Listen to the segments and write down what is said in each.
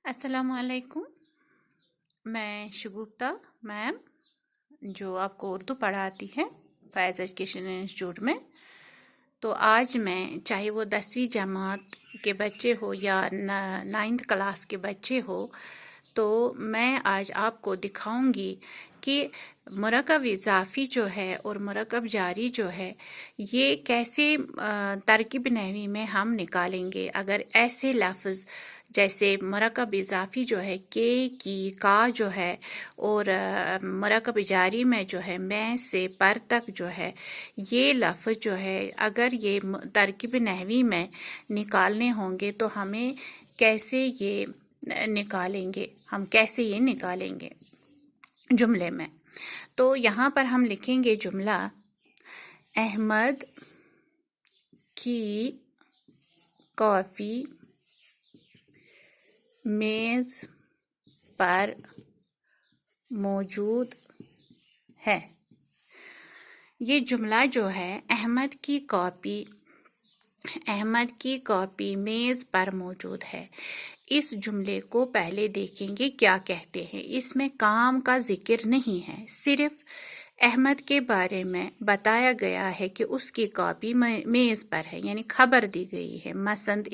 अस्सलाम वालेकुम। मैं शगुफ्ता मैम, जो आपको उर्दू पढ़ाती है फैज़ एजुकेशन इंस्टीट्यूट में। तो आज मैं, चाहे वो 10वीं जमात के बच्चे हो या 9th क्लास के बच्चे हो, तो मैं आज आपको दिखाऊंगी कि मुरकब इजाफ़ी जो है और मुरकब जारी जो है ये कैसे तरकीब नहवी में हम निकालेंगे। अगर ऐसे लफ्ज़ जैसे मुरकब इजाफ़ी जो है के की का जो है और मुरकब जारी में जो है मैं से पर तक जो है ये लफ्ज़ जो है अगर ये तरकीब नहवी में निकालने होंगे तो हमें कैसे ये निकालेंगे, हम कैसे ये निकालेंगे जुमले में। तो यहाँ पर हम लिखेंगे जुमला, अहमद की कॉफ़ी मेज़ पर मौजूद है। ये जुमला जो है अहमद की कॉपी मेज़ पर मौजूद है। इस जुमले को पहले देखेंगे क्या कहते हैं। इसमें काम का जिक्र नहीं है, सिर्फ अहमद के बारे में बताया गया है कि उसकी कॉपी मेज़ पर है, यानी खबर दी गई है। मसंद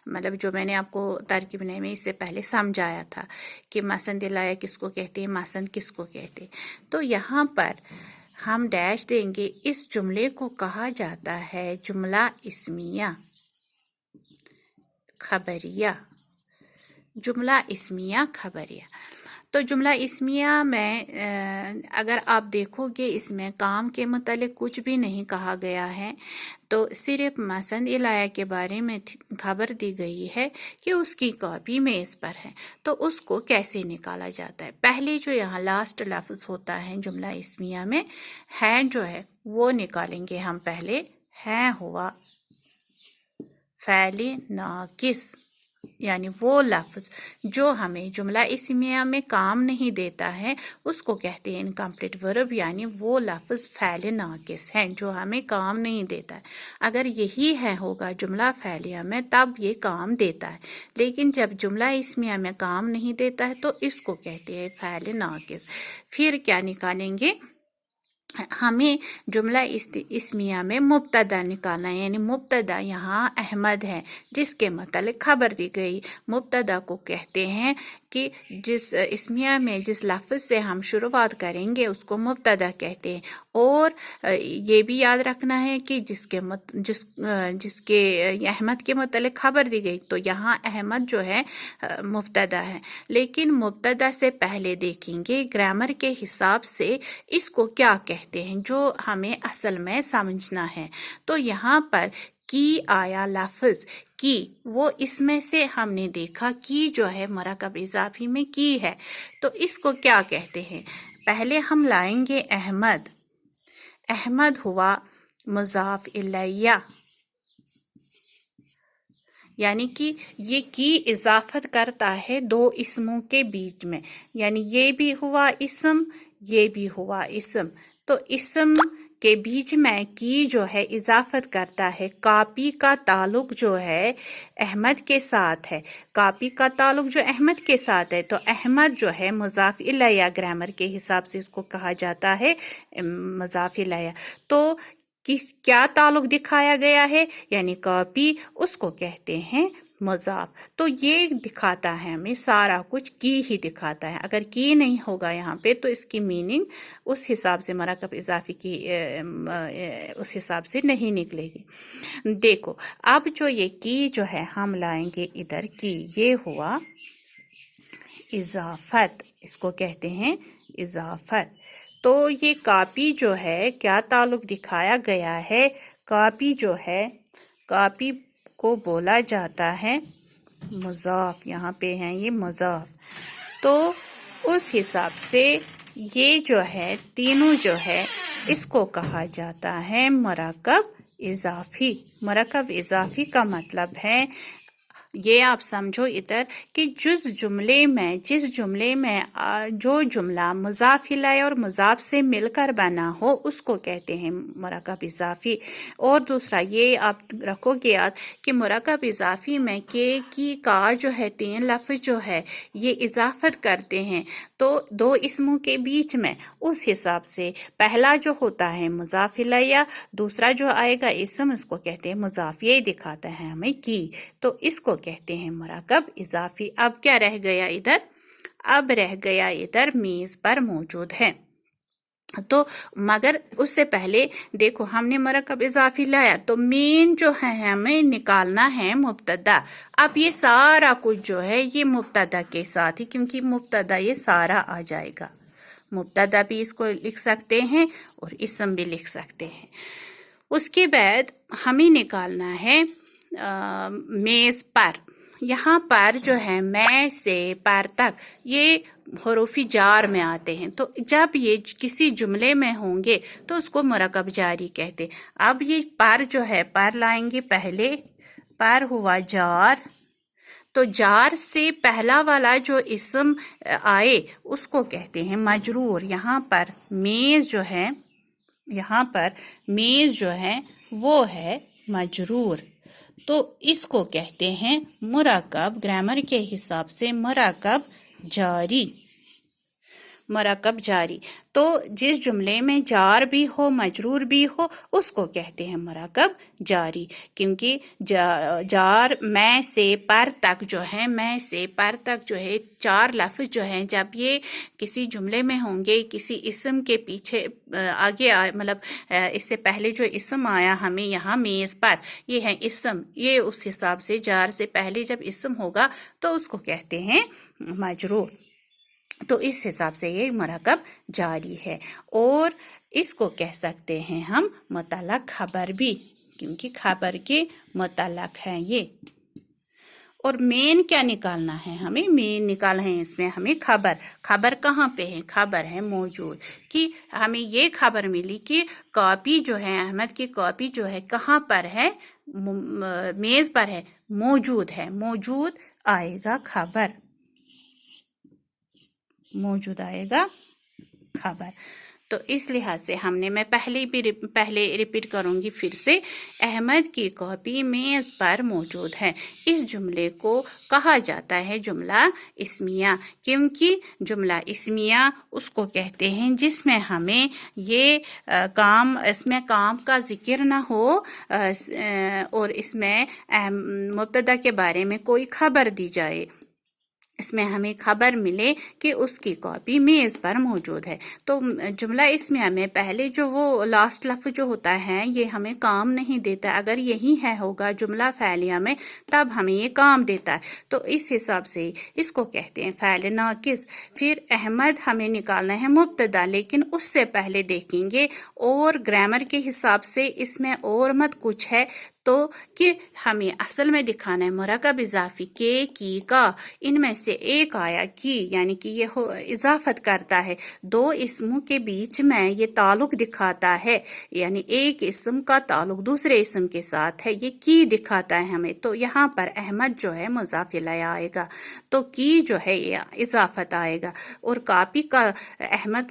मतलब जो मैंने आपको तरकीब में इससे पहले समझाया था कि मसंद लाया किसको कहते हैं, मसंद किसको कहते हैं। तो यहाँ पर हम डैश देंगे। इस जुमले को कहा जाता है जुमला इस्मिया खबरिया। जुमला इस्मिया खबरिया। तो जुमला इस्मिया में अगर आप देखोगे इसमें काम के मुतालिक कुछ भी नहीं कहा गया है, तो सिर्फ मसंद इलाया के बारे में खबर दी गई है कि उसकी कॉपी मेज़ पर है। तो उसको कैसे निकाला जाता है, पहले जो यहाँ लास्ट लफ्ज़ होता है जुमला इस्मिया में है जो है वो निकालेंगे हम। पहले है हुआ फ़ैल नाकिस, यानी वो लफ्ज़ जो हमें जुमला इस्मिया में काम नहीं देता है उसको कहते हैं इनकम्प्लीट वर्ब, यानी वो लफ्ज़ फ़ैल नाकिस है जो हमें काम नहीं देता है। अगर यही है होगा जुमला फ़ैलिया में तब ये काम देता है, लेकिन जब जुमला इस्मिया में काम नहीं देता है तो इसको कहते हैं फ़ैल नाकिस। फिर क्या निकालेंगे, हमें जुमला इस्मिया में मुब्तदा निकालना है, यानी मुब्तदा यहाँ अहमद है जिसके मतलब खबर दी गई। मुब्तदा को कहते हैं कि जिस इस्मिया में जिस लफ्ज़ से हम शुरुआत करेंगे उसको मुब्तदा कहते हैं। और ये भी याद रखना है कि जिसके अहमद के मतलब खबर दी गई, तो यहाँ अहमद जो है मुब्तदा है। लेकिन मुब्तदा से पहले देखेंगे ग्रामर के हिसाब से इसको क्या कहते हैं जो हमें असल में समझना है। तो यहाँ पर की आया लफ्ज़ की, वो इसमें से हमने देखा की जो है मुरकब इजाफी में की है, तो इसको क्या कहते हैं। पहले हम लाएंगे अहमद। अहमद हुआ मुज़ाफ इलैया, यानी कि ये की इजाफत करता है दो इसमों के बीच में, यानी ये भी हुआ इसम, ये भी हुआ इसम। तो इसम के बीच में की जो है इजाफत करता है। कापी का ताल्लुक जो है अहमद के साथ है, कापी का ताल्लुक जो अहमद के साथ है, तो अहमद जो है मुज़ाफ इलैया, ग्रामर के हिसाब से इसको कहा जाता है मुज़ाफ इलैया। तो क्या ताल्लुक दिखाया गया है, यानी कॉपी, उसको कहते हैं मुज़ाफ। तो ये दिखाता है हमें सारा कुछ की ही दिखाता है। अगर की नहीं होगा यहाँ पे तो इसकी मीनिंग उस हिसाब से मुरकब इजाफी की उस हिसाब से नहीं निकलेगी। देखो अब जो ये की जो है हम लाएंगे इधर की, ये हुआ इजाफत, इसको कहते हैं इजाफत। तो ये कापी जो है क्या ताल्लुक दिखाया गया है, कापी जो है कापी को बोला जाता है मुज़ाफ, यहाँ पे हैं ये मुज़ाफ। तो उस हिसाब से ये जो है तीनों जो है इसको कहा जाता है मुरकब इजाफी। मुरकब इजाफी का मतलब है ये आप समझो इधर कि जिस जुमले में जो जुमला मुज़ाफ इलैहि और मुज़ाफ से मिलकर बना हो उसको कहते हैं मुरक्कब इज़ाफ़ी। और दूसरा ये आप रखोगे याद कि मुरक्कब इज़ाफ़ी में के, की, का जो है 3 लफ्ज़ जो है ये इजाफत करते हैं तो 2 इस्मों के बीच में, उस हिसाब से पहला जो होता है मुज़ाफ इलैहि, दूसरा जो आएगा इस्म उसको कहते हैं मुज़ाफ। ये दिखाता है हमें की, तो इसको कहते हैं मुरक्कब इज़ाफ़ी। अब क्या रह गया इधर? अब रह गया इधर मेज़ पर मौजूद है। तो मगर उससे पहले देखो हमने मुरक्कब इज़ाफ़ी लाया तो मेन जो है हमें निकालना है मुब्तदा। अब ये सारा कुछ जो है ये मुब्तदा के साथ ही, क्योंकि मुब्तदा ये सारा आ जाएगा। मुब्तदा भी इसको लिख सकते हैं और इस्म भी लिख सकते हैं। उसके बाद हमें निकालना है मेज़ पर। यहाँ पर जो है मैं से पर तक ये हरूफी जार में आते हैं, तो जब ये किसी जुमले में होंगे तो उसको मुरक्कब जारी कहते हैं। अब ये पर जो है पर लाएंगे, पहले पर हुआ जार, तो जार से पहला वाला जो इस्म आए उसको कहते हैं मजरूर। यहाँ पर मेज़ जो है, यहाँ पर मेज़ जो है वो है मजरूर, तो इसको कहते हैं मुरक्कब, ग्रामर के हिसाब से मुरक्कब जारी। मुरक्कब जारी, तो जिस जुमले में जार भी हो मजरूर भी हो उसको कहते हैं मुरक्कब जारी। क्योंकि जार मैं से पर तक जो है, मैं से पर तक जो है 4 लफ्ज़ जो हैं जब ये किसी जुमले में होंगे, किसी इस्म के पीछे आगे मतलब इससे पहले जो इस्म आया हमें यहाँ मेज़ पर, ये है इस्म, ये उस हिसाब से जार से पहले जब इस्म होगा तो उसको कहते हैं मजरूर। तो इस हिसाब से ये मुरक्कब जारी है। और इसको कह सकते हैं हम मुतल्लक खबर भी, क्योंकि खबर के मुतल्लक हैं ये। और मेन क्या निकालना है हमें? मेन निकालना है इसमें हमें खबर। खबर कहाँ पे है? खबर है मौजूद, कि हमें ये खबर मिली कि कॉपी जो है, अहमद की कॉपी जो है कहाँ पर है? मेज़ पर है, मौजूद है। मौजूद आएगा खबर, मौजूद आएगा खबर। तो इस लिहाज से हमने, मैं पहले रिपीट करूंगी फिर से, अहमद की कॉपी मेज़ पर मौजूद है। इस जुमले को कहा जाता है जुमला इस्मिया, क्योंकि जुमला इस्मिया उसको कहते हैं जिसमें हमें ये इसमें काम का जिक्र ना हो और इसमें मुब्तदा के बारे में कोई खबर दी जाए, इसमें हमें खबर मिले कि उसकी कॉपी मेज़ पर मौजूद है। तो जुमला इसमें हमें पहले जो वो लास्ट लफ्ज़ जो होता है ये हमें काम नहीं देता। अगर यही है होगा जुमला फ़ैलिया में तब हमें ये काम देता है, तो इस हिसाब से इसको कहते हैं फ़ैल नाकिस। फिर अहमद हमें निकालना है मुब्तदा, लेकिन उससे पहले देखेंगे और ग्रामर के हिसाब से इसमें और मत कुछ है तो कि हमें असल में दिखाना है मुरक्कब इज़ाफ़ी के, की, का, इनमें से एक आया की, यानी कि ये इजाफत करता है 2 इस्मों के बीच में, ये ताल्लुक दिखाता है, यानी एक इस्म का ताल्लुक दूसरे इस्म के साथ है, ये की दिखाता है हमें। तो यहाँ पर अहमद जो है मुज़ाफ़ इलैहि आएगा, तो की जो है ये इजाफत आएगा। और कॉपी का अहमद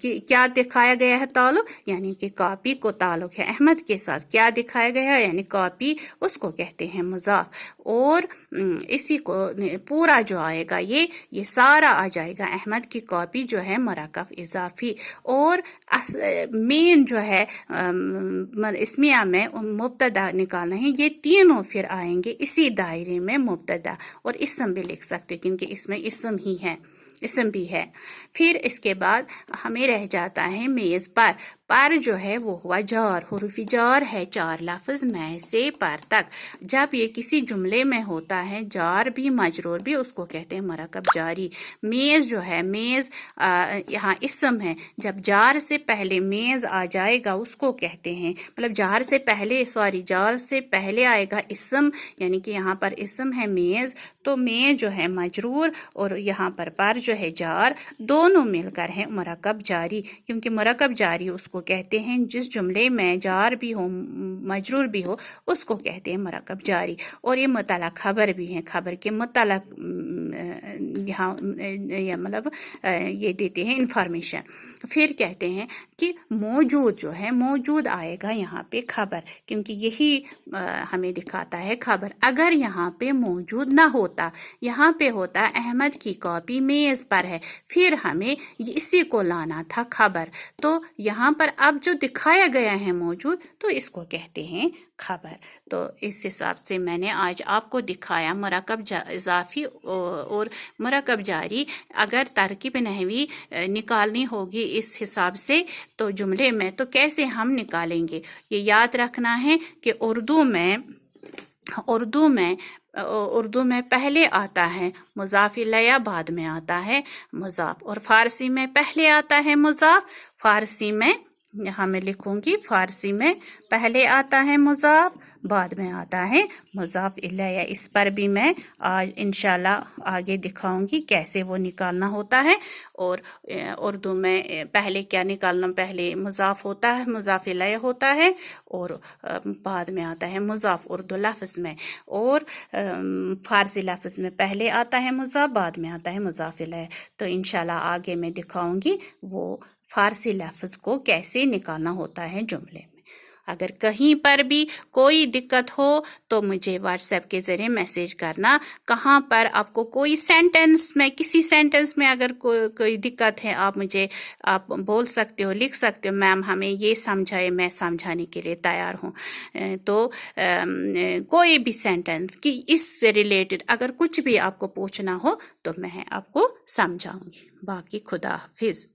क्या दिखाया गया है ताल्लुक, यानी कि कॉपी को ताल्लुक है अहमद के साथ, क्या दिखाया गया है यानी कॉपी, उसको कहते हैं मुज़ाफ। और इसी को पूरा जो आएगा ये सारा आ जाएगा, अहमद की कॉपी जो है मुरक्कब इज़ाफ़ी। और मेन जो है इसमिया में मुब्तदा निकालना है, ये तीनों फिर आएंगे इसी दायरे में, मुब्तदा और इस्म भी लिख सकते क्योंकि इसमें इस्म ही है, इस्म भी है। फिर इसके बाद हमें रह जाता है मेज़ पर जो है वो हुआ जार, हुरूफ़ी जार है 4 लफ्ज़ मैं से पर तक। जब ये किसी जुमले में होता है जार भी मजरूर भी, उसको कहते हैं मुरक्कब जारी। मेज़ जो है, मेज़ यहाँ इस्म है, जब जार से पहले मेज़ आ जाएगा उसको कहते हैं, मतलब जार से पहले आएगा इस्म, यानी कि यहाँ पर इस्म है मेज़, तो मेज़ जो है मजरूर और यहाँ पर जो है जार, दोनों मिलकर है मुरक्कब जारी। क्योंकि मुरक्कब जारी उसको उसको कहते हैं, जिस जुमले में जार भी हो मजरूर भी हो उसको कहते हैं मरकब जारी। और ये मुतल्लक़ खबर भी हैं, खबर के मुतल्लक़ यहाँ मतलब ये देते हैं इंफॉर्मेशन। फिर कहते हैं कि मौजूद जो है, मौजूद आएगा यहाँ पे खबर, क्योंकि यही हमें दिखाता है खबर। अगर यहाँ पे मौजूद ना होता, यहाँ पे होता अहमद की कॉपी मेज़ पर है, फिर हमें इसी को लाना था खबर। तो यहाँ पर अब जो दिखाया गया है मौजूद, तो इसको कहते हैं खबर। तो इस हिसाब से मैंने आज आपको दिखाया मरकब इजाफी और मरकब जारी। अगर तरकीब नहवी निकालनी होगी इस हिसाब से तो जुमले में, तो कैसे हम निकालेंगे, ये याद रखना है कि उर्दू में पहले आता है मुज़ाफ इलैहि, बाद में आता है मुज़ाफ, और फारसी में पहले आता है मुज़ाफ, फारसी में यहाँ मैं लिखूंगी, फारसी में पहले आता है मुज़ाफ, बाद में आता है मुज़ाफ इलैहि। इस पर भी मैं आज इंशाल्लाह आगे दिखाऊंगी कैसे वो निकालना होता है। और उर्दू में पहले क्या निकालना, पहले मुज़ाफ होता है, मुज़ाफ इलैहि होता है, और बाद में आता है मुज़ाफ उर्दू लफ्ज़ में। और फारसी लफ्ज़ में पहले आता है मुज़ाफ, बाद में आता है मुज़ाफ इलैहि। तो इंशाल्लाह आगे मैं दिखाऊंगी वो फारसी लफ्ज़ को कैसे निकालना होता है जुमले में। अगर कहीं पर भी कोई दिक्कत हो तो मुझे व्हाट्सएप के ज़रिए मैसेज करना। कहाँ पर आपको कोई सेंटेंस में, किसी सेंटेंस में अगर कोई दिक्कत है, आप बोल सकते हो, लिख सकते हो, मैम हमें ये समझाए, मैं समझाने के लिए तैयार हूँ। तो कोई भी सेंटेंस कि इससे रिलेटेड अगर कुछ भी आपको पूछना हो तो मैं आपको समझाऊंगी। बाकी खुदा हाफिज़।